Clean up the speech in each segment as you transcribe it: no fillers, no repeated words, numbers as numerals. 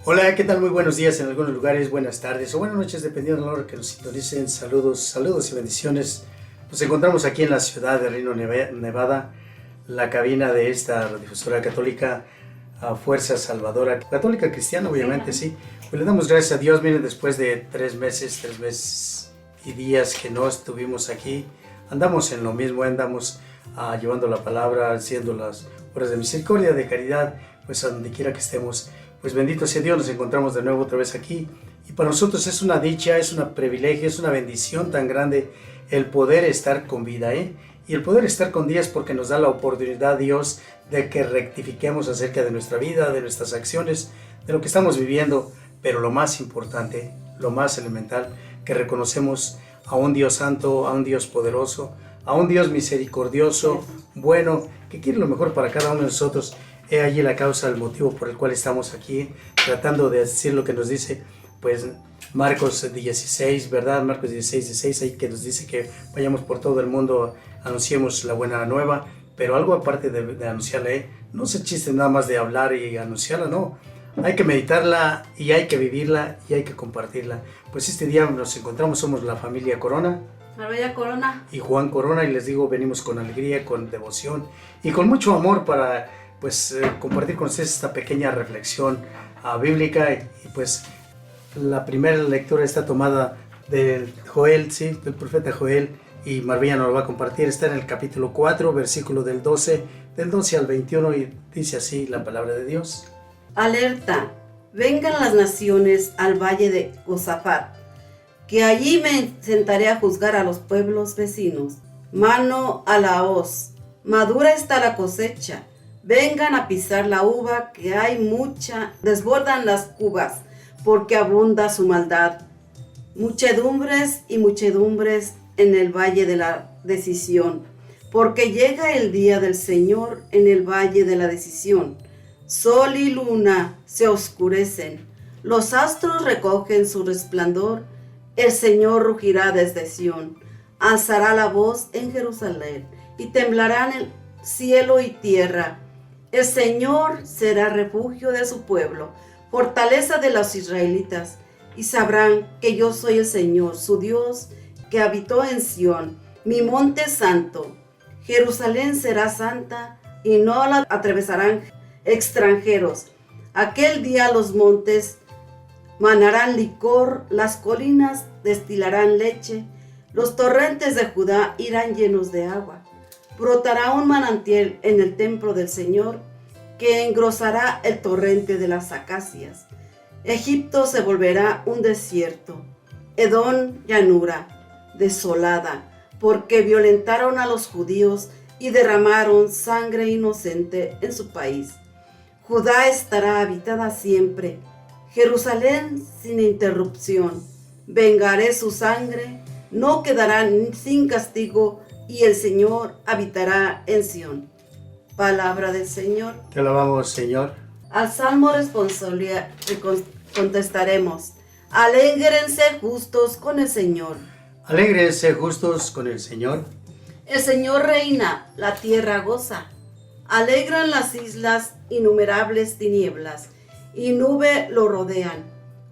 Hola, ¿qué tal? Muy buenos días en algunos lugares, buenas tardes o buenas noches, dependiendo de la hora que nos sintonicen. Saludos y bendiciones. Nos encontramos aquí en la ciudad de Reno, Nevada, la cabina de esta radiodifusora católica, Fuerza Salvadora, católica cristiana, obviamente, sí. Pues le damos gracias a Dios, miren, después de 3 meses y días que no estuvimos aquí, andamos en lo mismo, andamos llevando la palabra, haciendo las obras de misericordia, de caridad, pues a donde quiera que estemos. Pues bendito sea Dios, nos encontramos de nuevo otra vez aquí y para nosotros es una dicha, es un privilegio, es una bendición tan grande el poder estar con vida, y el poder estar con Dios porque nos da la oportunidad Dios de que rectifiquemos acerca de nuestra vida, de nuestras acciones, de lo que estamos viviendo, pero lo más importante, lo más elemental, que reconocemos a un Dios santo, a un Dios poderoso, a un Dios misericordioso, bueno, que quiere lo mejor para cada uno de nosotros. He allí la causa, el motivo por el cual estamos aquí, tratando de decir lo que nos dice, pues Marcos 16, ¿verdad? Marcos 16, ahí que nos dice que vayamos por todo el mundo, anunciemos la buena nueva, pero algo aparte de anunciarla, no se chiste nada más de hablar y anunciarla, no. Hay que meditarla y hay que vivirla y hay que compartirla. Pues este día nos encontramos, somos la familia Corona. María Corona. Y Juan Corona, y les digo, venimos con alegría, con devoción y con mucho amor para compartir con ustedes esta pequeña reflexión bíblica. Y pues la primera lectura está tomada del Joel, ¿sí? Del profeta Joel, y Marvilla nos lo va a compartir. Está en el capítulo 4, versículo del 12 al 21, y dice así la palabra de Dios. Alerta, vengan las naciones al valle de Josafat, que allí me sentaré a juzgar a los pueblos vecinos. Mano a la hoz, madura está la cosecha. Vengan a pisar la uva, que hay mucha, desbordan las cubas, porque abunda su maldad. Muchedumbres y muchedumbres en el valle de la decisión, porque llega el día del Señor en el valle de la decisión. Sol y luna se oscurecen, los astros recogen su resplandor, el Señor rugirá desde Sión, alzará la voz en Jerusalén, y temblarán el cielo y tierra. El Señor será refugio de su pueblo, fortaleza de los israelitas, y sabrán que yo soy el Señor, su Dios, que habitó en Sión, mi monte santo. Jerusalén será santa, y no la atravesarán extranjeros. Aquel día los montes manarán licor, las colinas destilarán leche, los torrentes de Judá irán llenos de agua. Brotará un manantial en el templo del Señor, que engrosará el torrente de las acacias. Egipto se volverá un desierto, Edom llanura, desolada, porque violentaron a los judíos y derramaron sangre inocente en su país. Judá estará habitada siempre, Jerusalén sin interrupción. Vengaré su sangre, no quedará sin castigo, y el Señor habitará en Sión. Palabra del Señor. Te alabamos, Señor. Al salmo responsorial contestaremos: alégrense justos con el Señor. Alégrense justos con el Señor. El Señor reina, la tierra goza. Alegran las islas, innumerables tinieblas, y nube lo rodean.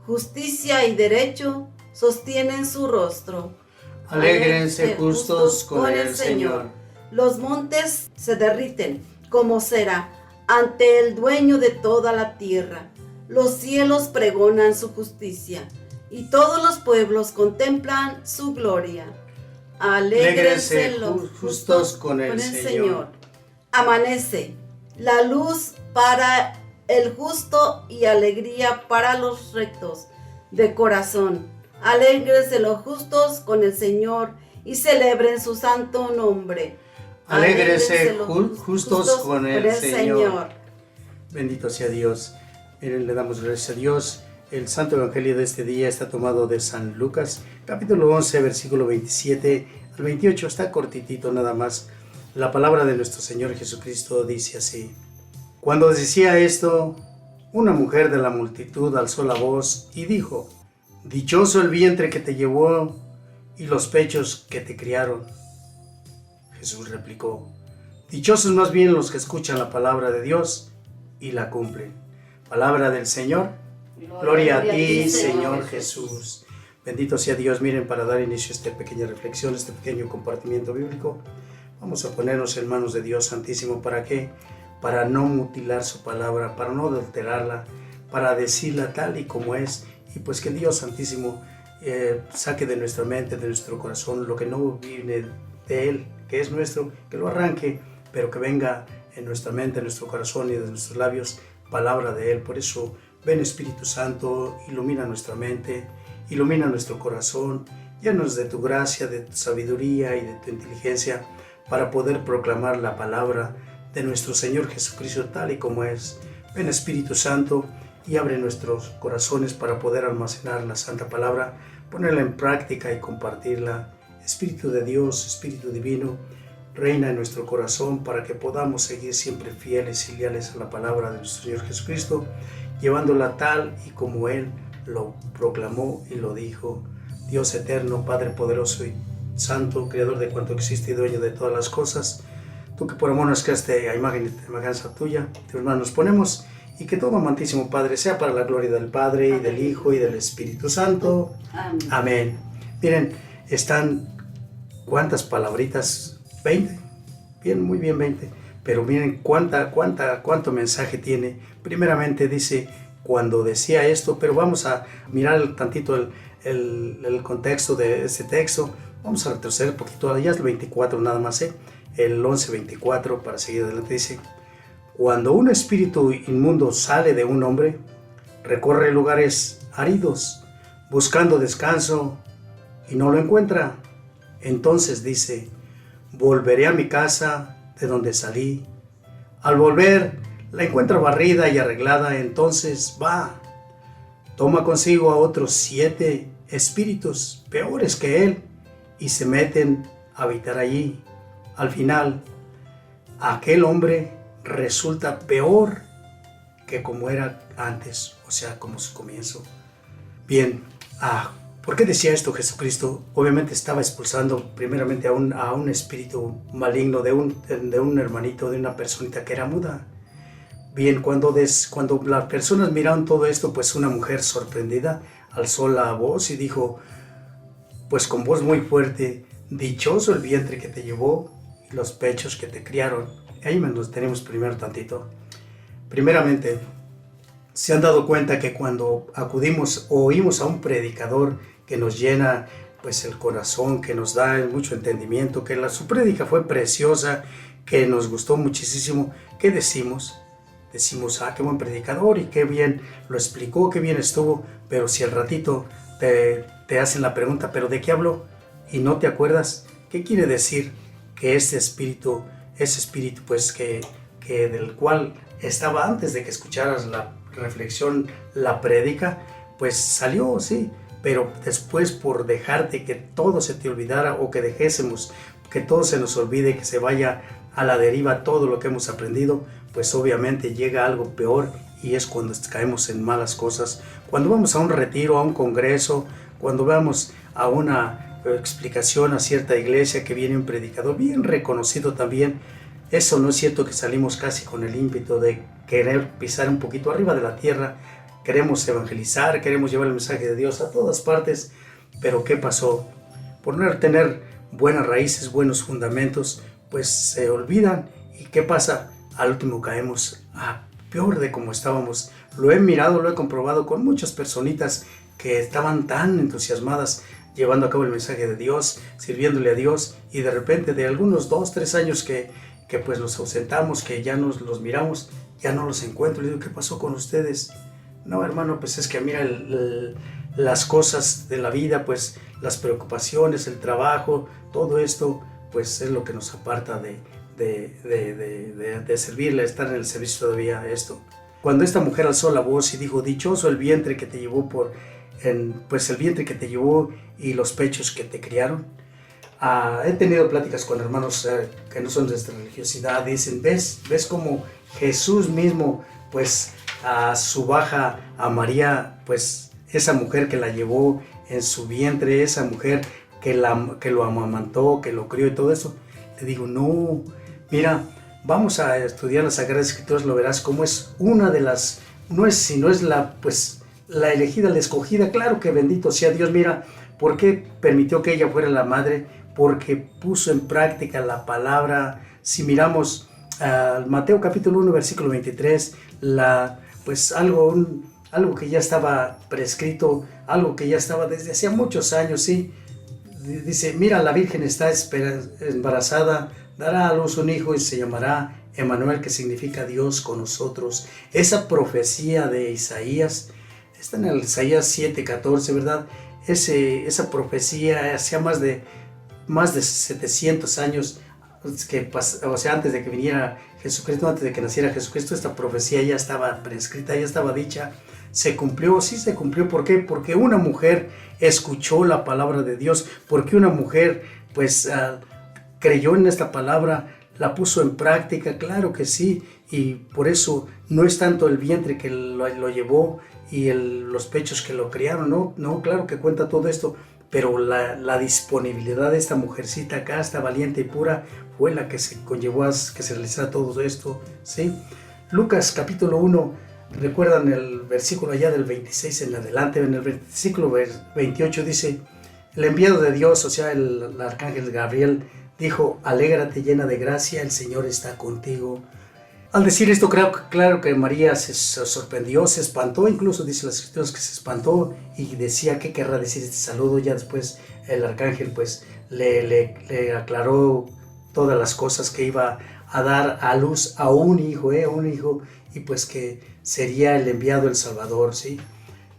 Justicia y derecho sostienen su rostro. Alégrense justos con el Señor. Los montes se derriten como cera ante el dueño de toda la tierra. Los cielos pregonan su justicia, y todos los pueblos contemplan su gloria. Alégrense los justos con el Señor. Amanece la luz para el justo y alegría para los rectos de corazón. Alégrense los justos con el Señor y celebren su santo nombre. Alégrense justos con el Señor. Bendito sea Dios. Miren, le damos gracias a Dios. El santo evangelio de este día está tomado de San Lucas, capítulo 11, versículo 27 al 28. Está cortitito nada más. La palabra de nuestro Señor Jesucristo dice así: Cuando decía esto, una mujer de la multitud alzó la voz y dijo: Dichoso el vientre que te llevó y los pechos que te criaron. Jesús replicó: Dichosos más bien los que escuchan la palabra de Dios y la cumplen. Palabra del Señor. Gloria a ti, Señor Jesús. Bendito sea Dios. Miren, para dar inicio a esta pequeña reflexión, este pequeño compartimiento bíblico, vamos a ponernos en manos de Dios Santísimo. ¿Para qué? Para no mutilar su palabra, para no adulterarla, para decirla tal y como es. Y pues que Dios Santísimo saque de nuestra mente, de nuestro corazón, lo que no viene de Él, que es nuestro, que lo arranque, pero que venga en nuestra mente, en nuestro corazón y de nuestros labios, palabra de Él. Por eso, ven Espíritu Santo, ilumina nuestra mente, ilumina nuestro corazón, llénanos de tu gracia, de tu sabiduría y de tu inteligencia para poder proclamar la palabra de nuestro Señor Jesucristo tal y como es. Ven Espíritu Santo y abre nuestros corazones para poder almacenar la Santa Palabra, ponerla en práctica y compartirla. Espíritu de Dios, Espíritu Divino, reina en nuestro corazón para que podamos seguir siempre fieles y leales a la palabra de nuestro Señor Jesucristo, llevándola tal y como Él lo proclamó y lo dijo. Dios eterno, Padre poderoso y santo, creador de cuanto existe y dueño de todas las cosas, tú que por amor nos creaste a imagen y semejanza tuya, tus manos nos ponemos, y que todo, amantísimo Padre, sea para la gloria del Padre y del Hijo y del Espíritu Santo. Amén. Amén. Miren, están, ¿cuántas palabritas? 20. Bien, muy bien, 20. Pero miren cuánto mensaje tiene. Primeramente dice, cuando decía esto, pero vamos a mirar tantito el contexto de este texto. Vamos a retroceder un poquito, ya es el 24 nada más, el 11:24 para seguir adelante. Dice, cuando un espíritu inmundo sale de un hombre, recorre lugares áridos, buscando descanso, y no lo encuentra. Entonces dice, volveré a mi casa de donde salí. Al volver, la encuentra barrida y arreglada. Entonces va, toma consigo a otros 7 espíritus peores que él y se meten a habitar allí. Al final, aquel hombre resulta peor que como era antes, o sea, como su comienzo. Bien, ¿por qué decía esto Jesucristo? Obviamente estaba expulsando primeramente a un espíritu maligno de un hermanito, de una personita que era muda. Bien, cuando las personas miraron todo esto, pues una mujer sorprendida alzó la voz y dijo, pues con voz muy fuerte, dichoso el vientre que te llevó y los pechos que te criaron. Ahí nos tenemos primero tantito. Primeramente, se han dado cuenta que cuando acudimos o oímos a un predicador que nos llena pues el corazón, que nos da mucho entendimiento, que su prédica fue preciosa, que nos gustó muchísimo, ¿qué decimos? Decimos, qué buen predicador y qué bien lo explicó, qué bien estuvo, pero si al ratito te hacen la pregunta, ¿pero de qué habló? Y no te acuerdas, ¿qué quiere decir? Que ese espíritu pues que del cual estaba antes de que escucharas la reflexión, la prédica, pues salió, sí, pero después por dejarte que todo se te olvidara o que dejésemos que todo se nos olvide, que se vaya a la deriva todo lo que hemos aprendido, pues obviamente llega algo peor y es cuando caemos en malas cosas. Cuando vamos a un retiro, a un congreso, cuando vamos a una explicación a cierta iglesia que viene un predicador bien reconocido también, eso no es cierto que salimos casi con el ímpetu de querer pisar un poquito arriba de la tierra, queremos evangelizar, queremos llevar el mensaje de Dios a todas partes, pero ¿qué pasó? Por no tener buenas raíces, buenos fundamentos, pues se olvidan. ¿Y qué pasa? Al último caemos peor de como estábamos. Lo he mirado, lo he comprobado con muchas personitas que estaban tan entusiasmadas llevando a cabo el mensaje de Dios, sirviéndole a Dios, y de repente de algunos 2, 3 años que pues nos ausentamos, que ya nos los miramos, ya no los encuentro. Le digo, ¿qué pasó con ustedes? No, hermano, pues es que mira las cosas de la vida, pues las preocupaciones, el trabajo, todo esto, pues es lo que nos aparta de servirle, estar en el servicio todavía esto. Cuando esta mujer alzó la voz y dijo, dichoso el vientre que te llevó pues el vientre que te llevó y los pechos que te criaron. He tenido pláticas con hermanos que no son de esta religiosidad. Dicen, ¿ves cómo Jesús mismo, pues a su baja a María, pues esa mujer que la llevó en su vientre, esa mujer que lo amamantó, que lo crió y todo eso? Le digo, no, mira, vamos a estudiar las Sagradas Escrituras, lo verás como es una de las, no es la la elegida, la escogida. Claro que bendito sea Dios. Mira, ¿por qué permitió que ella fuera la madre? Porque puso en práctica la palabra. Si miramos Mateo capítulo 1, versículo 23, pues algo que ya estaba prescrito, algo que ya estaba desde hacía muchos años, ¿sí? Dice, mira, la Virgen está embarazada, dará a luz un hijo y se llamará Emmanuel, que significa Dios con nosotros. Esa profecía de Isaías está en el Isaías 7:14, ¿verdad? Esa profecía hacía más de 700 años, o sea, antes de que viniera Jesucristo, antes de que naciera Jesucristo, esta profecía ya estaba prescrita, ya estaba dicha. Se cumplió, sí se cumplió. ¿Por qué? Porque una mujer escuchó la palabra de Dios, porque una mujer pues creyó en esta palabra, la puso en práctica, claro que sí, y por eso no es tanto el vientre que lo llevó y los pechos que lo criaron, no, claro que cuenta todo esto, pero la disponibilidad de esta mujercita acá, esta valiente y pura, fue la que se conllevó a que se realizara todo esto, ¿sí? Lucas capítulo 1, recuerdan el versículo allá del 26 en adelante, en el versículo 28 dice, el enviado de Dios, o sea, el arcángel Gabriel, dijo, alégrate llena de gracia, el Señor está contigo. Al decir esto, claro que María se sorprendió, se espantó, incluso dice las escrituras que se espantó y decía qué querrá decir este saludo. Ya después el arcángel pues le aclaró todas las cosas, que iba a dar a luz a un hijo, y pues que sería el enviado, el Salvador, ¿sí?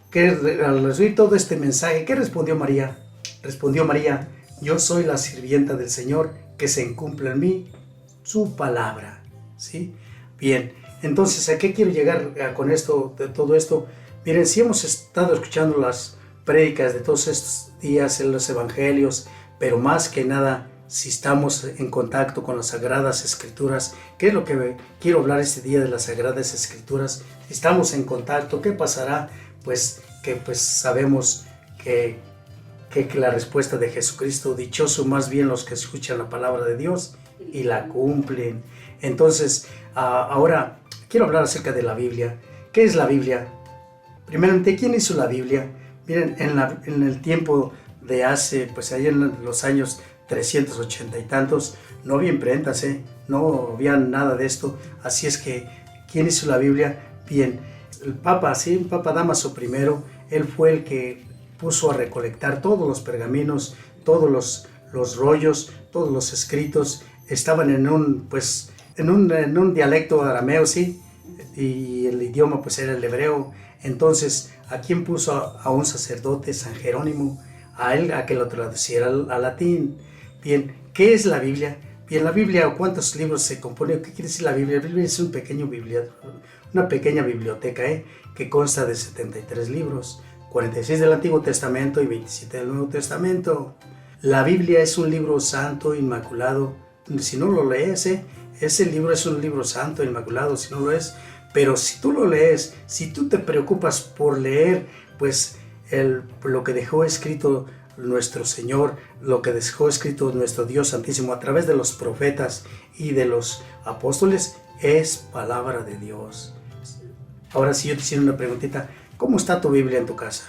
Que al recibir todo este mensaje, ¿qué respondió María? Respondió María, yo soy la sirvienta del Señor, que se cumpla en mí su palabra, ¿sí? Bien, entonces, ¿a qué quiero llegar con esto, de todo esto? Miren, si hemos estado escuchando las prédicas de todos estos días en los evangelios, pero más que nada, si estamos en contacto con las Sagradas Escrituras, ¿qué es lo que quiero hablar este día de las Sagradas Escrituras? Si estamos en contacto, ¿qué pasará? Pues que sabemos que la respuesta de Jesucristo, dichoso más bien los que escuchan la palabra de Dios y la cumplen. Entonces, ahora quiero hablar acerca de la Biblia. ¿Qué es la Biblia? Primeramente, ¿quién hizo la Biblia? Miren, en el tiempo de hace, pues allá en los años 380 y tantos, no había imprentas, no había nada de esto. Así es que, ¿quién hizo la Biblia? Bien, el Papa, sí, el Papa Dámaso I, él fue el que puso a recolectar todos los pergaminos, todos los rollos, todos los escritos. Estaban en un dialecto arameo, sí, y el idioma pues era el hebreo. Entonces, ¿a quién puso? A un sacerdote, San Jerónimo, a él, a que lo traduciera al latín. Bien, ¿qué es la Biblia? Bien, la Biblia, ¿cuántos libros se compone? ¿Qué quiere decir la Biblia? La Biblia es una pequeña biblioteca, que consta de 73 libros, 46 del Antiguo Testamento y 27 del Nuevo Testamento. La Biblia es un libro santo, inmaculado. Si no lo lees, ese libro es un libro santo, inmaculado, si no lo es. Pero si tú lo lees, si tú te preocupas por leer, pues lo que dejó escrito nuestro Señor, lo que dejó escrito nuestro Dios Santísimo a través de los profetas y de los apóstoles, es palabra de Dios. Ahora sí, yo te hiciera una preguntita. ¿Cómo está tu Biblia en tu casa?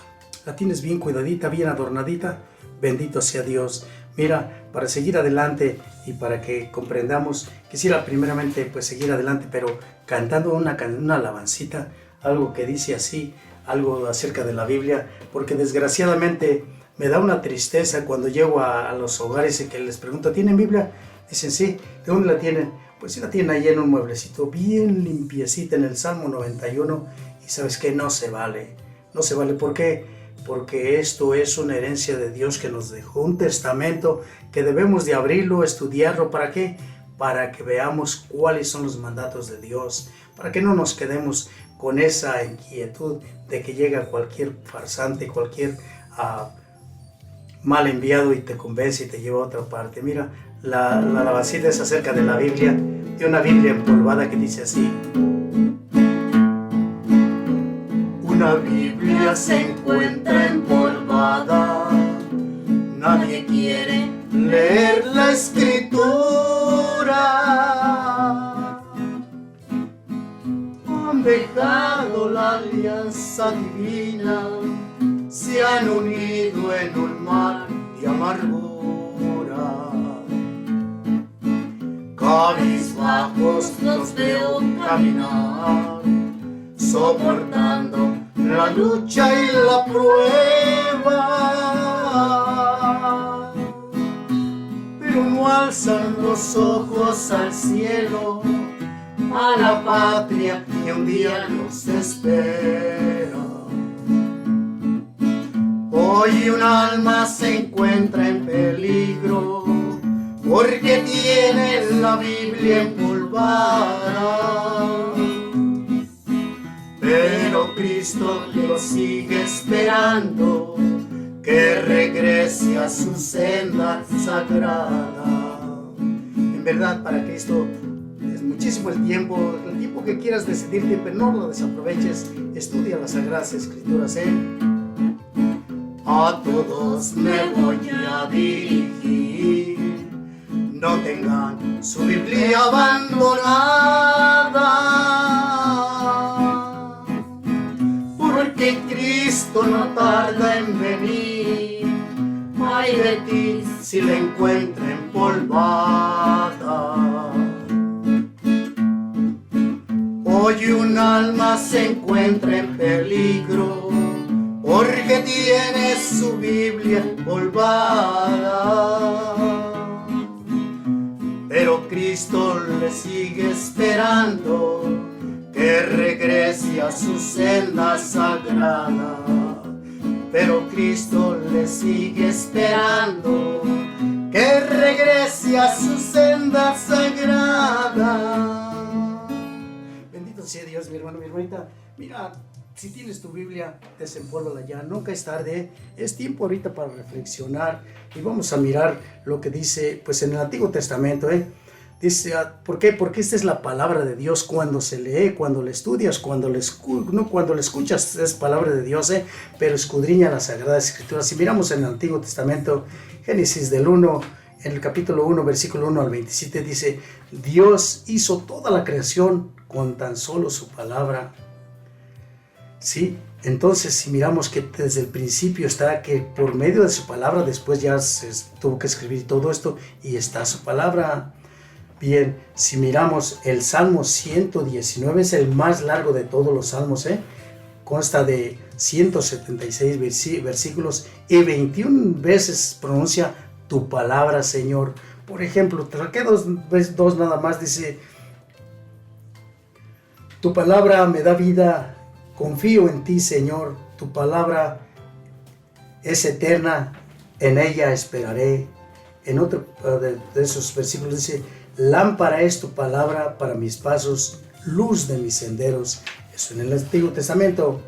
¿La tienes bien cuidadita, bien adornadita? Bendito sea Dios. Mira, para seguir adelante y para que comprendamos, quisiera primeramente pues seguir adelante, pero cantando una alabancita, algo que dice así, algo acerca de la Biblia, porque desgraciadamente me da una tristeza cuando llego a los hogares y que les pregunto, ¿tienen Biblia? Dicen, sí. ¿De dónde la tienen? Pues sí, la tienen ahí en un mueblecito, bien limpiecita, en el Salmo 91, y ¿sabes qué? No se vale. No se vale. ¿Por qué? Porque esto es una herencia de Dios que nos dejó, un testamento que debemos de abrirlo, estudiarlo. ¿Para qué? Para que veamos cuáles son los mandatos de Dios, para que no nos quedemos con esa inquietud de que llega cualquier farsante, cualquier mal enviado y te convence y te lleva a otra parte. Mira, la alabancita es acerca de la Biblia, de una Biblia empolvada que dice así: una Biblia se encuentra empolvada, nadie quiere leer la Escritura. Han dejado la alianza raza divina se han unido en un mar de amargura. Cabizbajos los veo caminar, soportando la lucha y la prueba, pero no alzan los ojos al cielo, a la patria que un día los espera. Hoy un alma se encuentra en peligro, porque tiene la Biblia empolvada, pero Cristo lo sigue esperando, que regrese a su senda sagrada. En verdad, para Cristo es muchísimo el tiempo que quieras decidirte, pero no lo desaproveches. Estudia las Sagradas Escrituras, A todos me voy a dirigir, no tengan su Biblia abandonada, porque Cristo no tarda en venir. Ay de ti si la encuentra empolvada. Hoy un alma se encuentra en peligro, porque tiene su Biblia empolvada, pero Cristo le sigue esperando, que regrese a su senda sagrada. Pero Cristo le sigue esperando, que regrese a su senda sagrada. Bendito sea Dios, mi hermano, mi hermanita. Mira, si tienes tu Biblia, desempólvala ya, nunca es tarde, es tiempo ahorita para reflexionar y vamos a mirar lo que dice pues en el Antiguo Testamento, Dice, ¿por qué? Porque esta es la palabra de Dios cuando se lee, cuando la estudias, cuando la escuchas, es palabra de Dios, pero escudriña las Sagradas Escrituras. Si miramos en el Antiguo Testamento, Génesis del 1, en el capítulo 1, versículo 1 al 27, dice, Dios hizo toda la creación con tan solo su palabra. Sí, entonces si miramos que desde el principio está que por medio de su palabra, después ya se tuvo que escribir todo esto y está su palabra. Bien, si miramos el Salmo 119, es el más largo de todos los salmos, consta de 176 versículos y 21 veces pronuncia tu palabra, Señor. Por ejemplo, traqué dos nada más, dice, tu palabra me da vida, confío en ti, Señor, tu palabra es eterna, en ella esperaré. En otro de esos versículos dice, lámpara es tu palabra para mis pasos, luz de mis senderos. Eso en el Antiguo Testamento.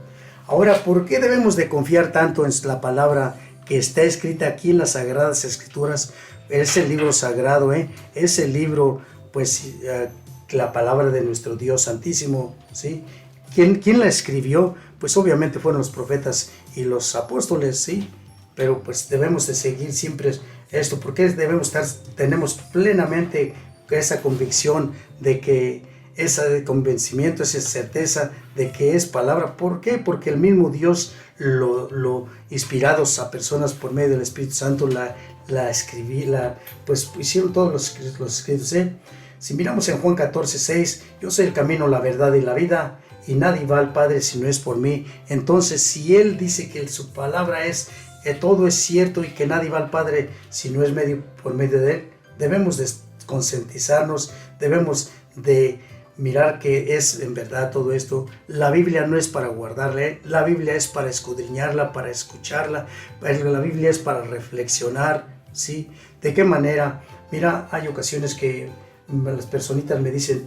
Ahora, ¿por qué debemos de confiar tanto en la palabra que está escrita aquí en las Sagradas Escrituras? Es el libro sagrado, es el libro, pues, la palabra de nuestro Dios Santísimo, ¿sí? ¿Quién la escribió? Pues obviamente fueron los profetas y los apóstoles, ¿sí? Pero pues debemos de seguir siempre esto, porque tenemos plenamente esa convicción de que ese convencimiento, esa certeza de que es palabra. ¿Por qué? Porque el mismo Dios lo inspirados a personas por medio del Espíritu Santo la pues hicieron todos los escritos. Si miramos en Juan 14:6, yo soy el camino, la verdad y la vida, y nadie va al Padre si no es por mí. Entonces, si Él dice que su palabra es todo es cierto y que nadie va al Padre si no es por medio de Él, debemos de concientizarnos, debemos de mirar que es en verdad todo esto. La Biblia no es para guardarla, la Biblia es para escudriñarla, para escucharla, la Biblia es para reflexionar, ¿sí? ¿De qué manera? Mira, hay ocasiones que las personitas me dicen,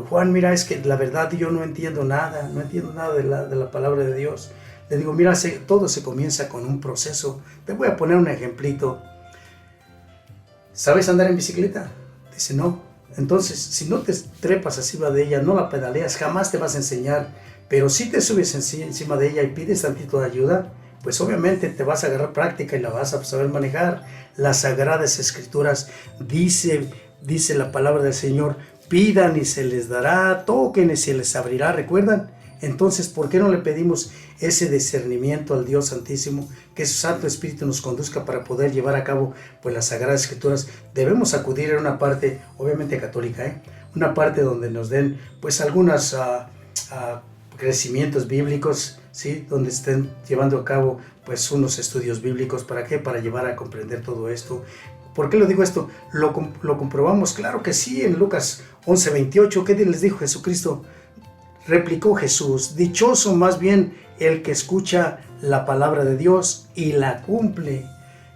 Juan, mira, es que la verdad yo no entiendo nada de la palabra de Dios. Le digo, mira, todo se comienza con un proceso. Te voy a poner un ejemplito. ¿Sabes andar en bicicleta? Dice, no. Entonces, si no te trepas encima de ella, no la pedaleas, jamás te vas a enseñar. Pero si te subes encima de ella y pides tantito de ayuda, pues obviamente te vas a agarrar práctica y la vas a saber manejar. Las Sagradas Escrituras dice la palabra del Señor, pidan y se les dará, toquen y se les abrirá. ¿Recuerdan? Entonces, ¿por qué no le pedimos ese discernimiento al Dios Santísimo, que su Santo Espíritu nos conduzca para poder llevar a cabo pues las Sagradas Escrituras? Debemos acudir a una parte, obviamente católica, una parte donde nos den pues algunos crecimientos bíblicos, ¿sí? Donde estén llevando a cabo pues unos estudios bíblicos. ¿Para qué? Para llevar a comprender todo esto. ¿Por qué lo digo esto? Lo comprobamos, claro que sí, en Lucas 11:28. ¿Qué les dijo Jesucristo? Replicó Jesús: dichoso más bien el que escucha la palabra de Dios y la cumple.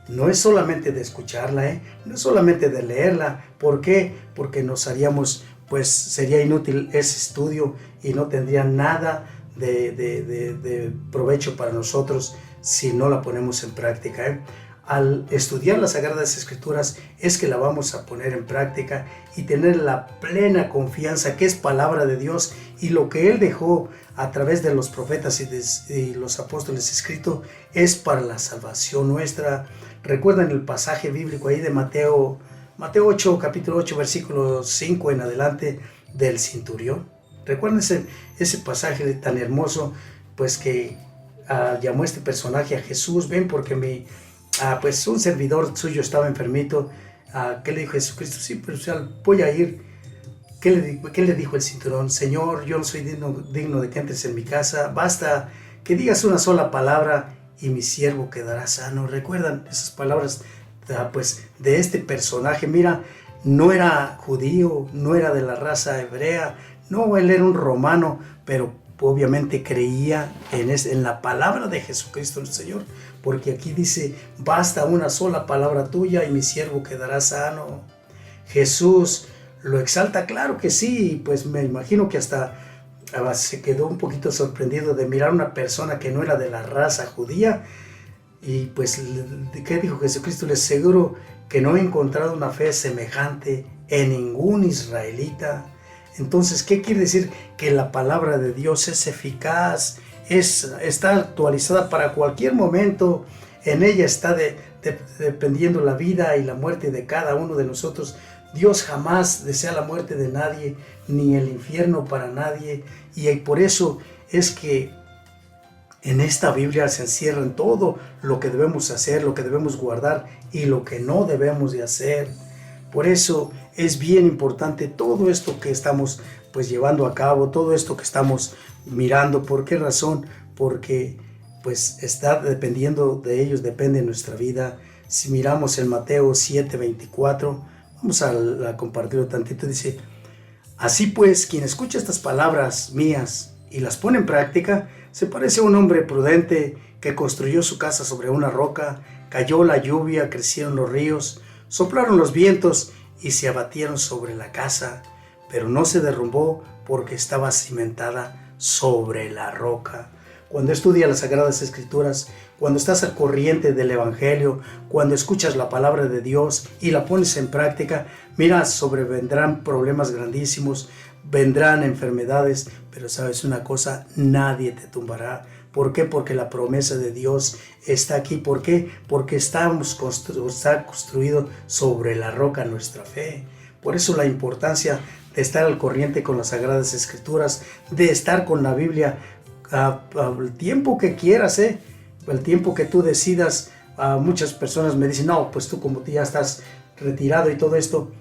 No es solamente de escucharla, no es solamente de leerla. ¿Por qué? Porque nos haríamos, pues sería inútil ese estudio y no tendría nada de provecho para nosotros si no la ponemos en práctica. Al estudiar las Sagradas Escrituras es que la vamos a poner en práctica y tener la plena confianza que es palabra de Dios, y lo que Él dejó a través de los profetas y los apóstoles escrito es para la salvación nuestra. Recuerden el pasaje bíblico ahí de Mateo 8, capítulo 8, versículo 5 en adelante, del centurión. Recuerden ese pasaje tan hermoso, pues que llamó este personaje a Jesús: ven porque pues un servidor suyo estaba enfermito. ¿Qué le dijo Jesucristo? Sí, pero voy a ir. ¿Qué le dijo el centurión? Señor, yo no soy digno de que entres en mi casa. Basta que digas una sola palabra y mi siervo quedará sano. ¿Recuerdan esas palabras pues de este personaje? Mira, no era judío, no era de la raza hebrea, no, él era un romano, pero obviamente creía en la palabra de Jesucristo el Señor, porque aquí dice: basta una sola palabra tuya y mi siervo quedará sano. Jesús lo exalta, claro que sí, pues me imagino que hasta se quedó un poquito sorprendido de mirar a una persona que no era de la raza judía. Y pues, ¿qué dijo Jesucristo? Les aseguro que no he encontrado una fe semejante en ningún israelita. Entonces, ¿qué quiere decir? Que la palabra de Dios es eficaz, está actualizada para cualquier momento. En ella está dependiendo la vida y la muerte de cada uno de nosotros. Dios jamás desea la muerte de nadie, ni el infierno para nadie. Y por eso es que en esta Biblia se encierra todo lo que debemos hacer, lo que debemos guardar y lo que no debemos de hacer. Por eso es bien importante todo esto que estamos pues llevando a cabo, todo esto que estamos mirando. ¿Por qué razón? Porque pues está dependiendo de ellos, depende nuestra vida. Si miramos en Mateo 7:24, vamos a compartirlo tantito. Dice: así pues, quien escucha estas palabras mías y las pone en práctica, se parece a un hombre prudente que construyó su casa sobre una roca. Cayó la lluvia, crecieron los ríos, soplaron los vientos y se abatieron sobre la casa, pero no se derrumbó porque estaba cimentada sobre la roca. Cuando estudias las Sagradas Escrituras, cuando estás al corriente del Evangelio, cuando escuchas la palabra de Dios y la pones en práctica, mira, sobrevendrán problemas grandísimos, vendrán enfermedades, pero sabes una cosa, nadie te tumbará. ¿Por qué? Porque la promesa de Dios está aquí. ¿Por qué? Porque está construido sobre la roca nuestra fe. Por eso la importancia de estar al corriente con las Sagradas Escrituras, de estar con la Biblia al tiempo que quieras, el tiempo que tú decidas. Muchas personas me dicen: no, pues tú como ya estás retirado y todo esto.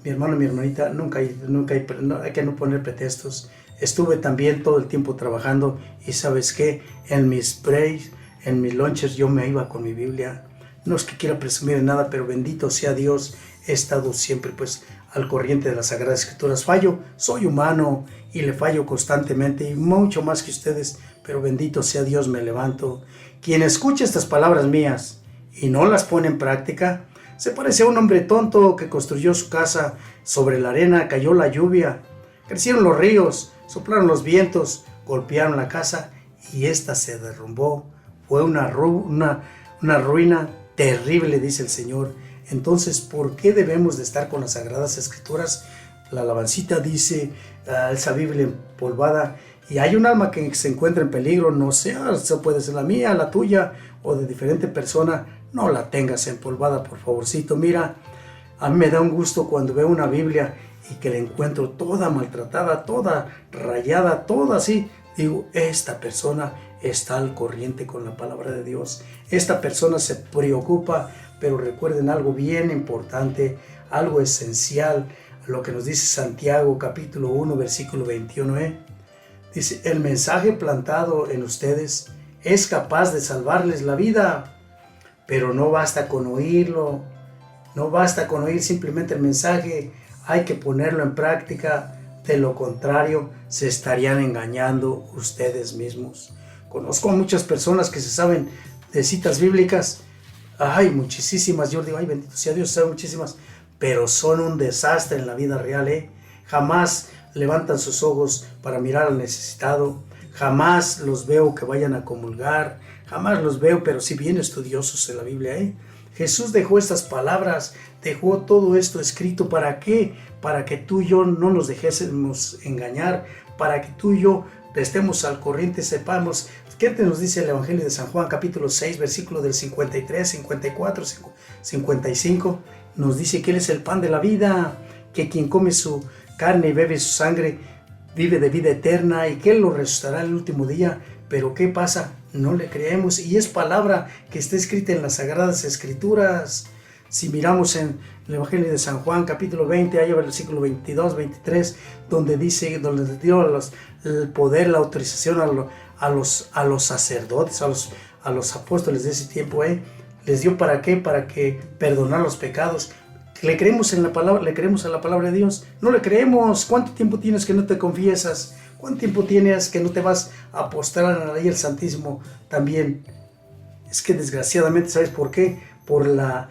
Mi hermano y mi hermanita, hay que no poner pretextos. Estuve también todo el tiempo trabajando y ¿sabes qué? En mis breaks, en mis lunches, yo me iba con mi Biblia. No es que quiera presumir de nada, pero bendito sea Dios, he estado siempre pues al corriente de las Sagradas Escrituras. Fallo, soy humano y le fallo constantemente y mucho más que ustedes, pero bendito sea Dios, me levanto. Quien escucha estas palabras mías y no las pone en práctica, se parece a un hombre tonto que construyó su casa sobre la arena. Cayó la lluvia, crecieron los ríos, soplaron los vientos, golpearon la casa y ésta se derrumbó. Fue una ruina terrible, dice el Señor. Entonces, ¿por qué debemos de estar con las Sagradas Escrituras? La alabancita dice, esa Biblia empolvada, y hay un alma que se encuentra en peligro, no sea, eso puede ser la mía, la tuya o de diferente persona, no la tengas empolvada, por favorcito. Mira, a mí me da un gusto cuando veo una Biblia y que la encuentro toda maltratada, toda rayada, toda así, digo, esta persona está al corriente con la palabra de Dios. Esta persona se preocupa, pero recuerden algo bien importante, algo esencial, lo que nos dice Santiago capítulo 1, versículo 21. Dice, el mensaje plantado en ustedes es capaz de salvarles la vida, pero no basta con oírlo, no basta con oír simplemente el mensaje, hay que ponerlo en práctica. De lo contrario, se estarían engañando ustedes mismos. Conozco a muchas personas que se saben de citas bíblicas, hay muchísimas, yo digo, ay, bendito sea Dios, saben muchísimas, pero son un desastre en la vida real, Jamás levantan sus ojos para mirar al necesitado, jamás los veo que vayan a comulgar, jamás los veo, pero sí bien estudiosos en la Biblia, Jesús dejó estas palabras, dejó todo esto escrito, ¿para qué? Para que tú y yo no nos dejésemos engañar, para que tú y yo estemos al corriente, sepamos. ¿Qué te nos dice el Evangelio de San Juan, capítulo 6, versículo del 53, 54, 55? Nos dice que Él es el pan de la vida, que quien come su carne y bebe su sangre vive de vida eterna y que Él lo resucitará el último día. Pero ¿qué pasa? No le creemos, y es palabra que está escrita en las Sagradas Escrituras. Si miramos en el Evangelio de San Juan, capítulo 20, hay el versículo 22, 23, donde dice, donde dio el poder, la autorización a los sacerdotes, a los apóstoles de ese tiempo, les dio ¿para qué? Para que perdonar los pecados. ¿Le creemos en la palabra? ¿Le creemos a la palabra de Dios? No le creemos. ¿Cuánto tiempo tienes que no te confiesas? ¿Cuánto tiempo tienes que no te vas a postrar ahí el Santísimo también? Es que desgraciadamente, ¿sabes por qué? Por la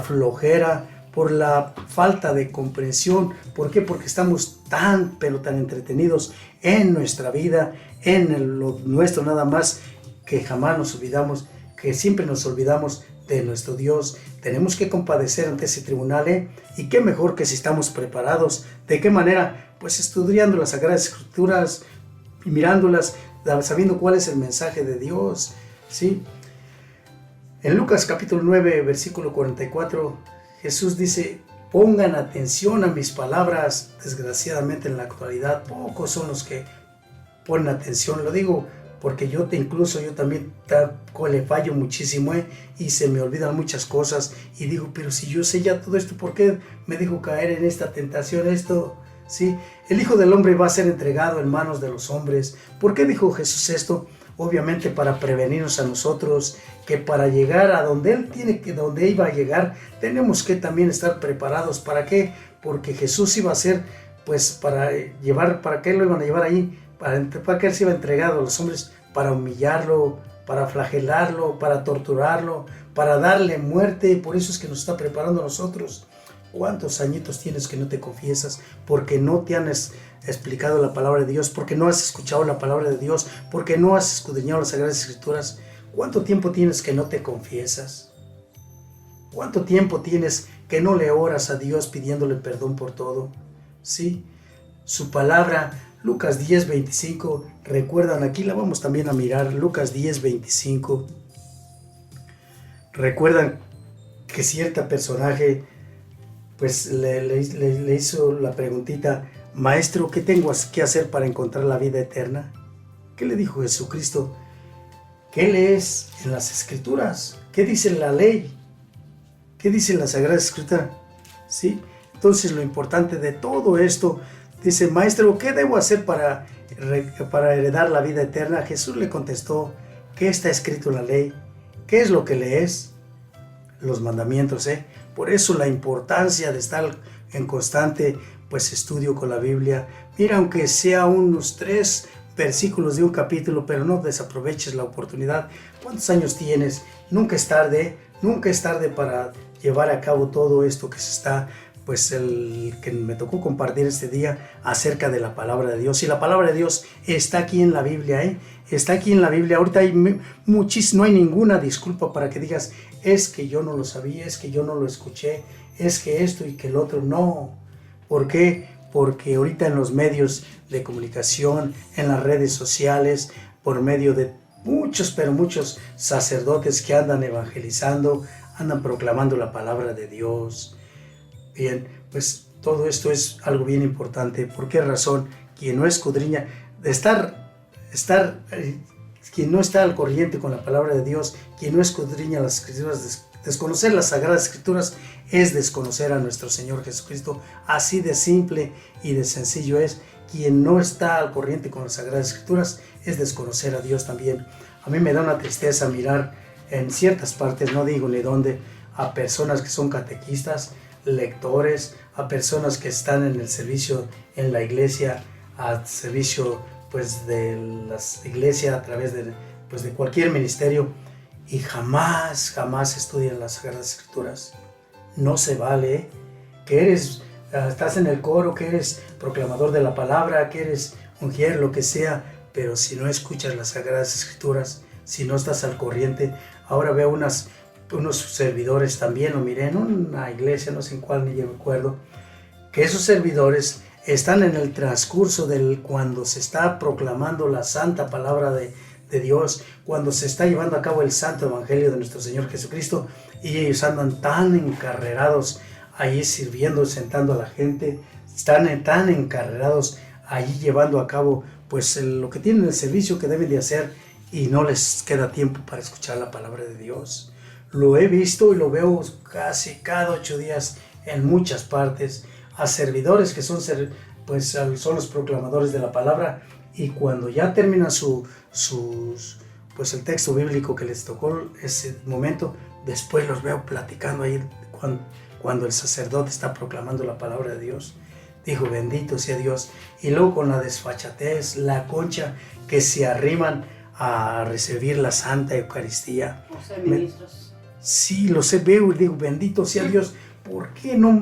flojera, por la falta de comprensión. ¿Por qué? Porque estamos tan entretenidos en nuestra vida, en lo nuestro nada más, que jamás nos olvidamos, que siempre nos olvidamos de nuestro Dios. Tenemos que compadecer ante ese tribunal, y qué mejor que si estamos preparados. ¿De qué manera? Pues estudiando las Sagradas Escrituras y mirándolas, sabiendo cuál es el mensaje de Dios, ¿sí? En Lucas capítulo 9, versículo 44, Jesús dice, pongan atención a mis palabras. Desgraciadamente en la actualidad pocos son los que ponen atención. Lo digo porque yo también le fallo muchísimo, y se me olvidan muchas cosas, y digo, pero si yo sé ya todo esto, ¿por qué me dejo caer en esta tentación? ¿Sí? El Hijo del Hombre va a ser entregado en manos de los hombres. ¿Por qué dijo Jesús esto? Obviamente para prevenirnos a nosotros, que para llegar a donde donde iba a llegar, tenemos que también estar preparados. ¿Para qué? Porque Jesús iba a ser, pues, ¿para qué lo iban a llevar ahí? ¿Para qué Él se iba entregado a los hombres? Para humillarlo, para flagelarlo, para torturarlo, para darle muerte. Por eso es que nos está preparando a nosotros. ¿Cuántos añitos tienes que no te confiesas? Porque no te han explicado la palabra de Dios, porque no has escuchado la palabra de Dios, porque no has escudriñado las Sagradas Escrituras. ¿Cuánto tiempo tienes que no te confiesas? ¿Cuánto tiempo tienes que no le oras a Dios pidiéndole perdón por todo? ¿Sí? Su palabra, Lucas 10, 25, recuerdan, aquí la vamos también a mirar, Lucas 10, 25. Recuerdan que cierta personaje pues le hizo la preguntita, maestro, ¿qué tengo que hacer para encontrar la vida eterna? ¿Qué le dijo Jesucristo? ¿Qué lees en las Escrituras? ¿Qué dice la ley? ¿Qué dice la Sagrada Escritura? ¿Sí? Entonces lo importante de todo esto, dice, maestro, ¿qué debo hacer para heredar la vida eterna? Jesús le contestó, ¿qué está escrito en la ley? ¿Qué es lo que lees? Los mandamientos, Por eso la importancia de estar en constante, pues, estudio con la Biblia. Mira, aunque sea unos 3 versículos de un capítulo, pero no desaproveches la oportunidad. ¿Cuántos años tienes? Nunca es tarde para llevar a cabo todo esto que se está, pues, el que me tocó compartir este día acerca de la palabra de Dios. Y la palabra de Dios está aquí en la Biblia, Está aquí en la Biblia. Ahorita no hay ninguna disculpa para que digas, es que yo no lo sabía, es que yo no lo escuché, es que esto y que el otro. No. ¿Por qué? Porque ahorita en los medios de comunicación, en las redes sociales, por medio de muchos sacerdotes que andan evangelizando, andan proclamando la palabra de Dios. Bien, pues todo esto es algo bien importante. ¿Por qué razón? Quien no escudriña, de estar quien no está al corriente con la palabra de Dios, quien no escudriña las escrituras, desconocer las sagradas escrituras es desconocer a nuestro Señor Jesucristo. Así de simple y de sencillo es. Quien no está al corriente con las sagradas escrituras es desconocer a Dios también. A mí me da una tristeza mirar en ciertas partes, no digo ni dónde, a personas que son catequistas, lectores, a personas que están en el servicio en la iglesia, al servicio pues de la iglesia a través de cualquier ministerio, y jamás estudian las Sagradas Escrituras. No se vale, que estás en el coro, que eres proclamador de la palabra, que eres mujer, lo que sea, pero si no escuchas las Sagradas Escrituras, si no estás al corriente. Ahora veo unos servidores también, lo miré en una iglesia, no sé en cuál, ni yo me acuerdo, que esos servidores están en el transcurso cuando se está proclamando la santa palabra de Dios, cuando se está llevando a cabo el santo evangelio de nuestro Señor Jesucristo, y ellos andan tan encarrerados ahí sirviendo, sentando a la gente, están tan encarrerados allí llevando a cabo pues lo que tienen, el servicio que deben de hacer, y no les queda tiempo para escuchar la palabra de Dios. Lo he visto y lo veo casi cada 8 días en muchas partes, a servidores que son los proclamadores de la palabra, y cuando ya terminan el texto bíblico que les tocó ese momento, después los veo platicando ahí cuando el sacerdote está proclamando la palabra de Dios. Dijo, bendito sea Dios. Y luego con la desfachatez, la concha, que se arriman a recibir la Santa Eucaristía. O sea, ministros. Sí, los veo y digo, bendito sea Dios. ¿Por qué no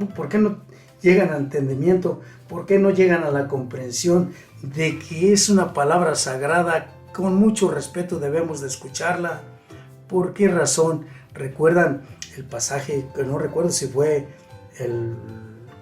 llegan al entendimiento? ¿Por qué no llegan a la comprensión de que es una palabra sagrada? Con mucho respeto debemos de escucharla. ¿Por qué razón? ¿Recuerdan el pasaje? Que no recuerdo si fue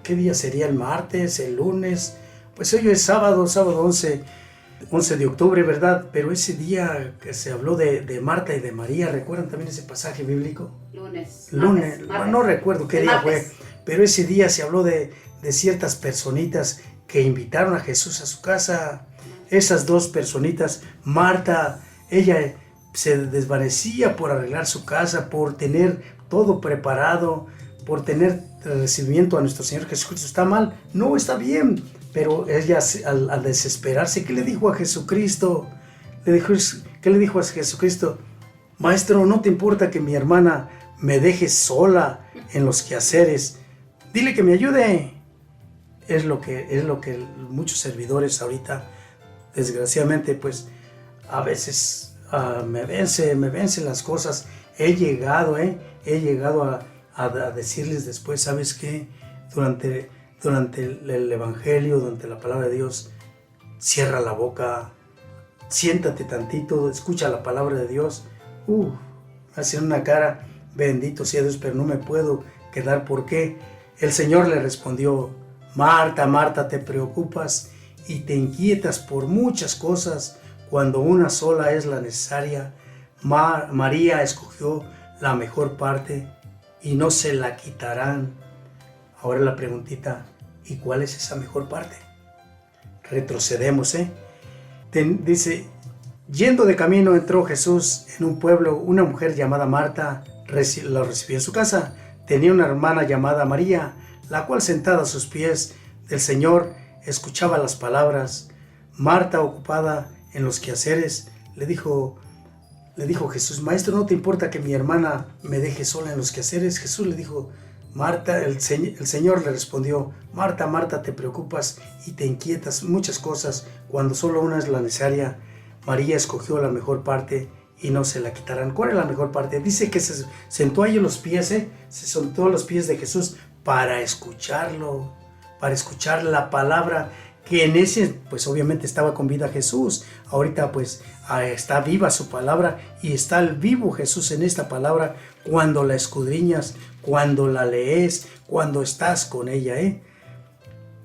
¿qué día sería? ¿El martes? ¿El lunes? Pues hoy es sábado 11 de octubre, ¿verdad? Pero ese día que se habló de Marta y de María, ¿recuerdan también ese pasaje bíblico? Lunes. No recuerdo qué día fue, pero ese día se habló de ciertas personitas que invitaron a Jesús a su casa. Esas dos personitas, Marta, ella se desvanecía por arreglar su casa, por tener todo preparado, por tener el recibimiento a nuestro Señor Jesucristo. ¿Está mal? No, está bien. Pero ella, al desesperarse, ¿qué le dijo a Jesucristo? ¿Qué le dijo a Jesucristo? Maestro, ¿no te importa que mi hermana me deje sola en los quehaceres? Dile que me ayude. Es lo que muchos servidores ahorita, desgraciadamente, pues a veces me vencen las cosas. He llegado a decirles después, ¿sabes qué? Durante el Evangelio, durante la palabra de Dios, cierra la boca, siéntate tantito, escucha la palabra de Dios. Hacen una cara, bendito sea Dios, pero no me puedo quedar. ¿Por qué? El Señor le respondió, Marta, Marta, te preocupas y te inquietas por muchas cosas, cuando una sola es la necesaria. María escogió la mejor parte y no se la quitarán. Ahora la preguntita, ¿y cuál es esa mejor parte? Retrocedemos, dice, yendo de camino entró Jesús en un pueblo. Una mujer llamada Marta lo recibió en su casa. Tenía una hermana llamada María, la cual sentada a sus pies del Señor escuchaba las palabras. Marta, ocupada en los quehaceres, le dijo Jesús, Maestro, ¿no te importa que mi hermana me deje sola en los quehaceres? Jesús le dijo, Marta, el Señor le respondió, Marta, Marta, te preocupas y te inquietas muchas cosas, cuando solo una es la necesaria. María escogió la mejor parte y no se la quitarán. ¿Cuál es la mejor parte? Dice que se sentó ahí en los pies, se sentó a los pies de Jesús para escucharlo, para escuchar la palabra, que en ese, pues obviamente estaba con vida Jesús. Ahorita pues está viva su palabra y está el vivo Jesús en esta palabra cuando la escudriñas, cuando la lees, cuando estás con ella,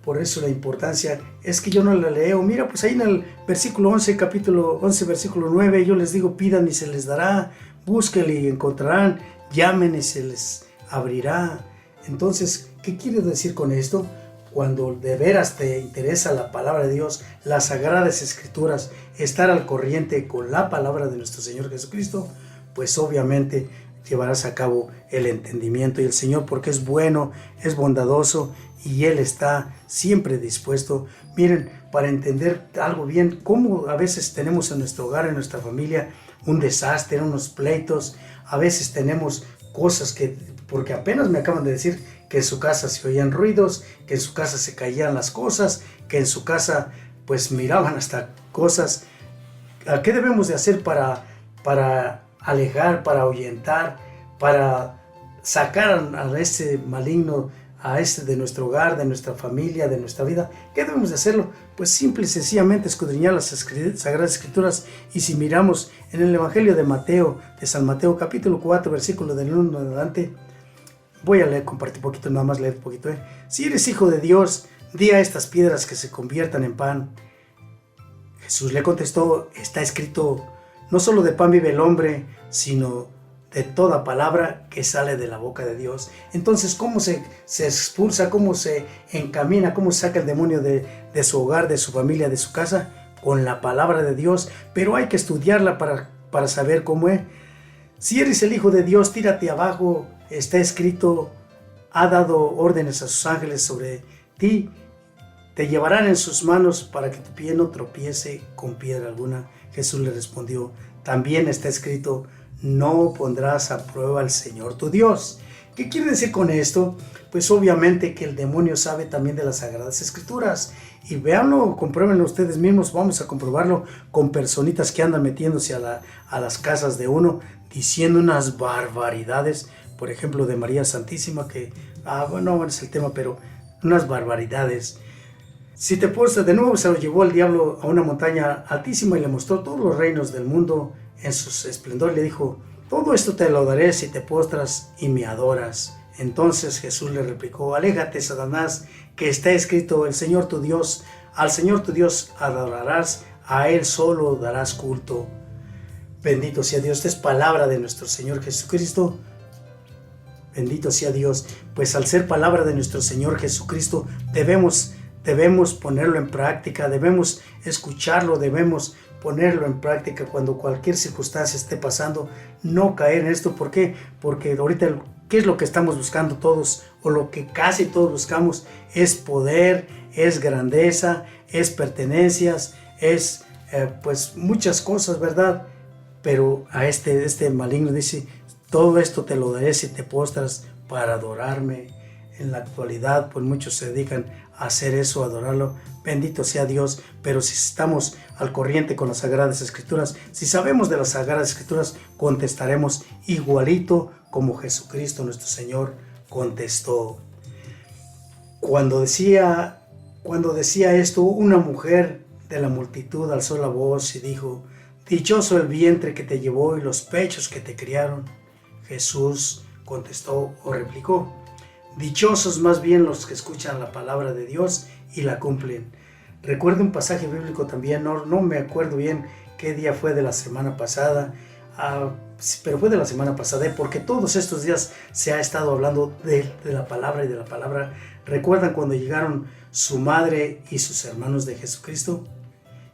Por eso la importancia es que yo no la leo. Mira, pues ahí en el versículo 11, capítulo 11, versículo 9, yo les digo, pidan y se les dará, busquen y encontrarán, llamen y se les abrirá. Entonces, ¿qué quiere decir con esto? cuando de veras te interesa la palabra de Dios, las sagradas escrituras, estar al corriente con la palabra de nuestro Señor Jesucristo, pues obviamente llevarás a cabo el entendimiento. Y el Señor, porque es bueno, es bondadoso y Él está siempre dispuesto, miren, para entender algo bien, cómo a veces tenemos en nuestro hogar, en nuestra familia, un desastre, unos pleitos, a veces tenemos cosas que, porque apenas me acaban de decir que en su casa se oían ruidos, que en su casa se caían las cosas, que en su casa pues miraban hasta cosas. ¿Qué debemos de hacer para alejar, para ahuyentar, para sacar a ese maligno, a ese de nuestro hogar, de nuestra familia, de nuestra vida? ¿Qué debemos de hacerlo? Pues simple y sencillamente escudriñar las Sagradas Escrituras. Y si miramos en el Evangelio de Mateo, de San Mateo, capítulo 4, versículo del 1 en adelante, voy a leer, compartir un poquito, nada más leer un poquito. Si eres hijo de Dios, di a estas piedras que se conviertan en pan. Jesús le contestó, está escrito, no solo de pan vive el hombre, sino de toda palabra que sale de la boca de Dios. Entonces, ¿cómo se expulsa, cómo se encamina, cómo se saca el demonio de su hogar, de su familia, de su casa? Con la palabra de Dios, pero hay que estudiarla para saber cómo es. Si eres el Hijo de Dios, tírate abajo, está escrito, ha dado órdenes a sus ángeles sobre ti, te llevarán en sus manos para que tu pie no tropiece con piedra alguna. Jesús le respondió, también está escrito, no pondrás a prueba al Señor tu Dios. ¿Qué quiere decir con esto? Pues obviamente que el demonio sabe también de las Sagradas Escrituras. Y véanlo, compruébenlo ustedes mismos, vamos a comprobarlo con personitas que andan metiéndose a las casas de uno, diciendo unas barbaridades, por ejemplo de María Santísima, que, no es el tema, pero unas barbaridades. Si te postras, de nuevo se lo llevó el diablo a una montaña altísima y le mostró todos los reinos del mundo en su esplendor. Le dijo, todo esto te lo daré si te postras y me adoras. Entonces Jesús le replicó, aléjate, Satanás, que está escrito, el Señor tu Dios, al Señor tu Dios adorarás, a Él solo darás culto. Bendito sea Dios. Esta es palabra de nuestro Señor Jesucristo. Bendito sea Dios. Pues al ser palabra de nuestro Señor Jesucristo, debemos ponerlo en práctica, debemos escucharlo, debemos ponerlo en práctica cuando cualquier circunstancia esté pasando, no caer en esto. ¿Por qué? Porque ahorita, ¿qué es lo que estamos buscando todos? O lo que casi todos buscamos es poder, es grandeza, es pertenencias, es pues muchas cosas, ¿verdad? Pero a este maligno dice, todo esto te lo daré si te postras para adorarme. En la actualidad, pues muchos se dedican a hacer eso, a adorarlo. Bendito sea Dios. Pero si estamos al corriente con las Sagradas Escrituras, si sabemos de las Sagradas Escrituras, contestaremos igualito como Jesucristo nuestro Señor contestó. Cuando decía esto, una mujer de la multitud alzó la voz y dijo, dichoso el vientre que te llevó y los pechos que te criaron. Jesús contestó o replicó, dichosos más bien los que escuchan la palabra de Dios y la cumplen. Recuerdo un pasaje bíblico también, no me acuerdo bien qué día fue de la semana pasada, pero fue de la semana pasada, porque todos estos días se ha estado hablando de la palabra y de la palabra. ¿Recuerdan cuando llegaron su madre y sus hermanos de Jesucristo?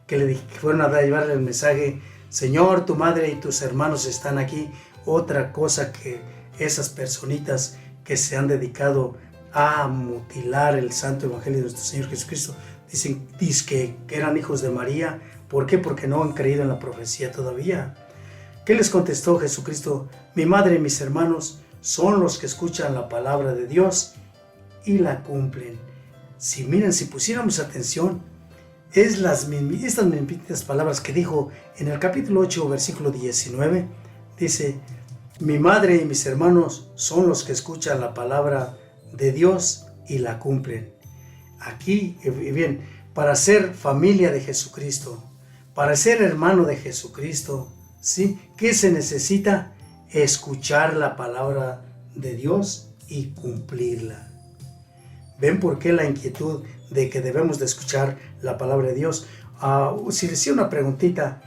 Que fueron a llevarle el mensaje, Señor, tu madre y tus hermanos están aquí. Otra cosa que esas personitas que se han dedicado a mutilar el santo evangelio de nuestro Señor Jesucristo, dicen que eran hijos de María. ¿Por qué? Porque no han creído en la profecía todavía. ¿Qué les contestó Jesucristo? Mi madre y mis hermanos son los que escuchan la palabra de Dios y la cumplen. Si pusiéramos atención, estas mismas palabras que dijo en el capítulo 8, versículo 19, dice, mi madre y mis hermanos son los que escuchan la palabra de Dios y la cumplen. Aquí, bien, para ser familia de Jesucristo, para ser hermano de Jesucristo, ¿sí? ¿Qué se necesita? Escuchar la palabra de Dios y cumplirla. ¿Ven por qué la inquietud de que debemos de escuchar la palabra de Dios? Si les hacía una preguntita,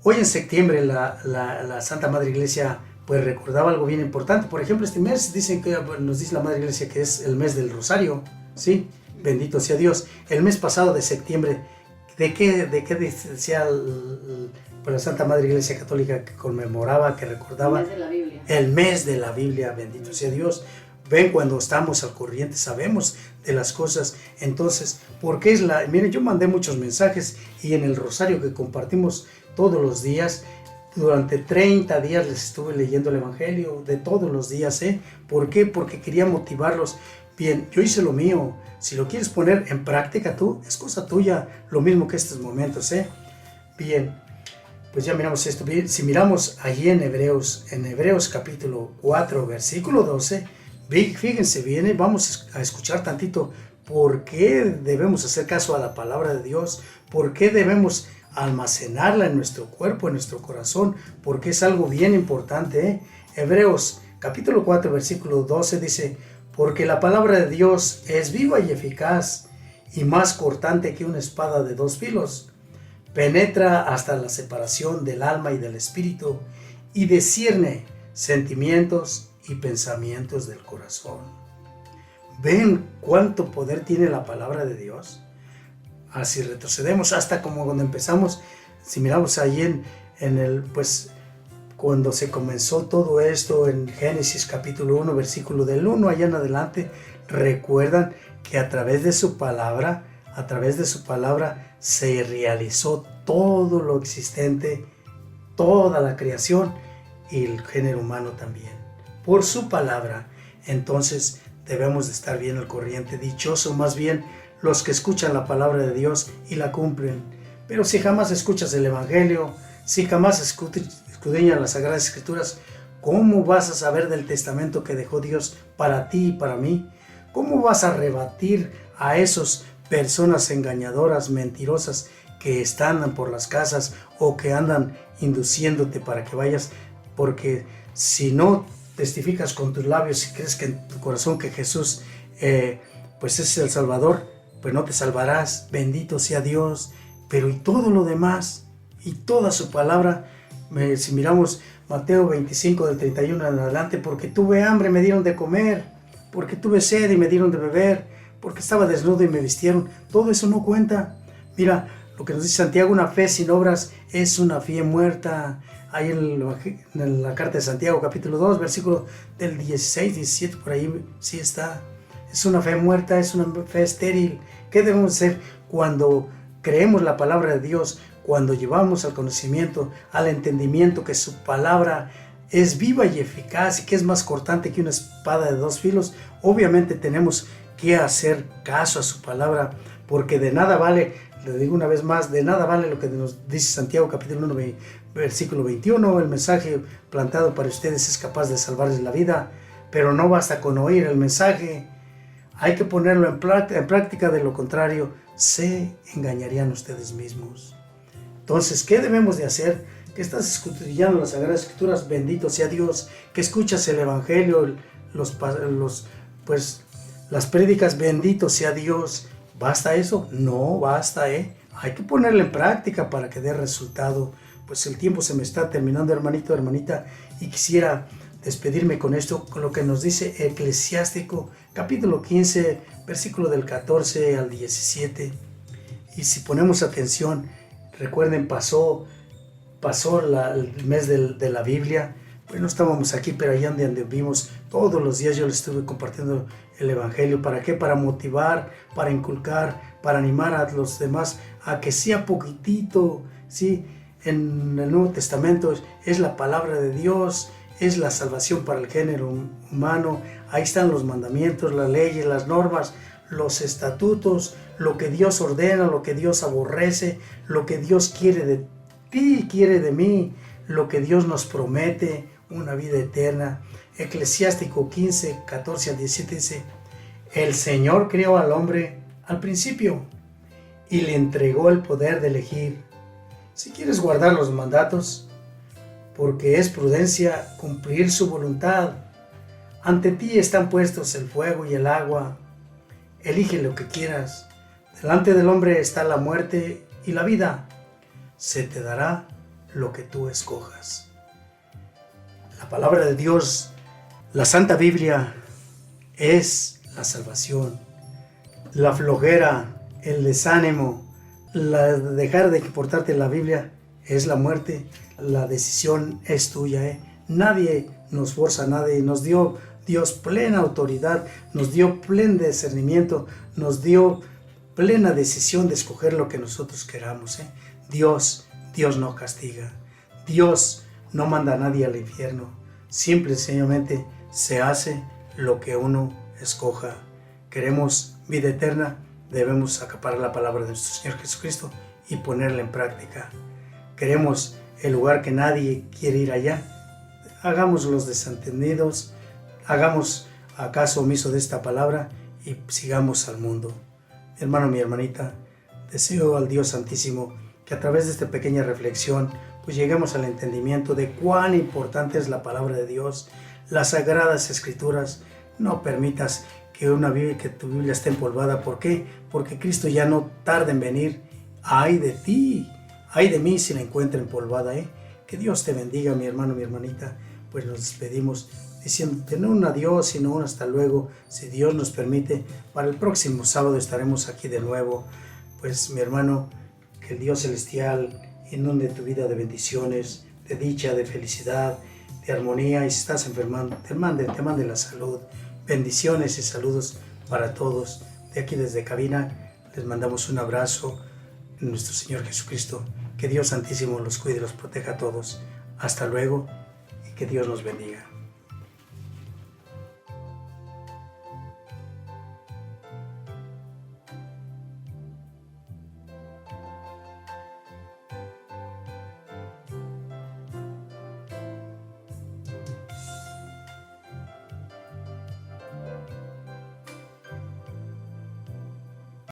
hoy en septiembre la Santa Madre Iglesia pues recordaba algo bien importante. Por ejemplo, este mes nos dice la Madre Iglesia que es el mes del Rosario, ¿sí? Bendito sea Dios. El mes pasado de septiembre, ¿de qué decía la Santa Madre Iglesia Católica que conmemoraba, que recordaba? El mes de la Biblia. El mes de la Biblia, bendito sea Dios. Ven, cuando estamos al corriente sabemos de las cosas. Entonces, porque miren, yo mandé muchos mensajes y en el rosario que compartimos todos los días, durante 30 días les estuve leyendo el Evangelio de todos los días, ¿eh? ¿Por qué? Porque quería motivarlos. Bien, yo hice lo mío. Si lo quieres poner en práctica tú, es cosa tuya, lo mismo que estos momentos, ¿eh? Bien, pues ya miramos esto. Bien, si miramos allí en Hebreos capítulo 4, versículo 12, fíjense bien, vamos a escuchar tantito por qué debemos hacer caso a la palabra de Dios, por qué debemos almacenarla en nuestro cuerpo, en nuestro corazón, porque es algo bien importante, ¿eh? Hebreos capítulo 4, versículo 12 dice: porque la palabra de Dios es viva y eficaz y más cortante que una espada de dos filos. Penetra hasta la separación del alma y del espíritu y discierne sentimientos y pensamientos del corazón. ¿Ven cuánto poder tiene la palabra de Dios? Así retrocedemos hasta como cuando empezamos, si miramos ahí cuando se comenzó todo esto en Génesis capítulo 1, versículo del 1 allá en adelante, recuerdan que a través de su palabra se realizó todo lo existente, toda la creación y el género humano también. Por su palabra, entonces debemos de estar bien al corriente. Dichoso más bien los que escuchan la palabra de Dios y la cumplen. Pero si jamás escuchas el Evangelio, si jamás escudriñas las Sagradas Escrituras, ¿cómo vas a saber del testamento que dejó Dios para ti y para mí? ¿Cómo vas a rebatir a esas personas engañadoras, mentirosas, que están por las casas o que andan induciéndote para que vayas? Porque si no testificas con tus labios y crees que en tu corazón que Jesús pues es el Salvador, pues no te salvarás. Bendito sea Dios. Pero y todo lo demás y toda su palabra, si miramos Mateo 25 del 31 en adelante: porque tuve hambre me dieron de comer, porque tuve sed y me dieron de beber, porque estaba desnudo y me vistieron. Todo eso no cuenta. Mira lo que nos dice Santiago: una fe sin obras es una fe muerta. Ahí en la carta de Santiago capítulo 2 versículo del 16, 17, por ahí sí está. Es una fe muerta, es una fe estéril. ¿Qué debemos hacer cuando creemos la palabra de Dios? Cuando llevamos al conocimiento, al entendimiento que su palabra es viva y eficaz y que es más cortante que una espada de dos filos. Obviamente tenemos que hacer caso a su palabra, porque de nada vale, le digo una vez más, de nada vale lo que nos dice Santiago capítulo 1 versículo 21: el mensaje plantado para ustedes es capaz de salvarles la vida, pero no basta con oír el mensaje, hay que ponerlo en práctica, de lo contrario se engañarían ustedes mismos. Entonces, ¿qué debemos de hacer? Que estás escudriñando las Sagradas Escrituras, bendito sea Dios, que escuchas el Evangelio, las prédicas, bendito sea Dios. ¿Basta eso? No basta, hay que ponerlo en práctica para que dé resultado. Pues el tiempo se me está terminando, hermanito, hermanita, y quisiera despedirme con esto, con lo que nos dice Eclesiástico capítulo 15, versículo del 14 al 17. Y si ponemos atención, recuerden, pasó el mes de la Biblia. Pues no estábamos aquí, pero allá donde vimos todos los días yo les estuve compartiendo el Evangelio. ¿Para qué? Para motivar, para inculcar, para animar a los demás a que sea poquitito, ¿sí? En el Nuevo Testamento es la palabra de Dios, es la salvación para el género humano. Ahí están los mandamientos, las leyes, las normas, los estatutos, lo que Dios ordena, lo que Dios aborrece, lo que Dios quiere de ti, quiere de mí, lo que Dios nos promete, una vida eterna. Eclesiástico 15, 14 al 17 dice: el Señor creó al hombre al principio y le entregó el poder de elegir. Si quieres guardar los mandatos, porque es prudencia cumplir su voluntad. Ante ti están puestos el fuego y el agua. Elige lo que quieras. Delante del hombre está la muerte y la vida. Se te dará lo que tú escojas. La palabra de Dios, la Santa Biblia, es la salvación. La flojera, el desánimo, dejar de importarte la Biblia es la muerte. La decisión es tuya. Nadie nos forza, nadie. Nos dio Dios plena autoridad, nos dio pleno discernimiento, nos dio plena decisión de escoger lo que nosotros queramos. Dios no castiga. Dios no manda a nadie al infierno. Simple y sencillamente se hace lo que uno escoja. Queremos vida eterna, debemos acaparar la palabra de nuestro Señor Jesucristo y ponerla en práctica. Queremos el lugar que nadie quiere ir allá. Hagamos los desentendidos, hagamos caso omiso de esta palabra y sigamos al mundo. Mi hermano, mi hermanita, deseo al Dios Santísimo que a través de esta pequeña reflexión pues lleguemos al entendimiento de cuán importante es la palabra de Dios, las sagradas escrituras. No permitas que tu Biblia esté empolvada. ¿Por qué? Porque Cristo ya no tarda en venir. ¡Ay de ti! ¡Ay de mí si la encuentro empolvada! Que Dios te bendiga, mi hermano, mi hermanita. Pues nos despedimos diciéndote no un adiós, sino un hasta luego. Si Dios nos permite, para el próximo sábado estaremos aquí de nuevo. Pues mi hermano, que el Dios celestial inunde tu vida de bendiciones, de dicha, de felicidad, de armonía. Y si estás enfermando, te mande la salud. Bendiciones y saludos para todos. De aquí desde cabina les mandamos un abrazo en nuestro Señor Jesucristo. Que Dios Santísimo los cuide y los proteja a todos. Hasta luego y que Dios nos bendiga.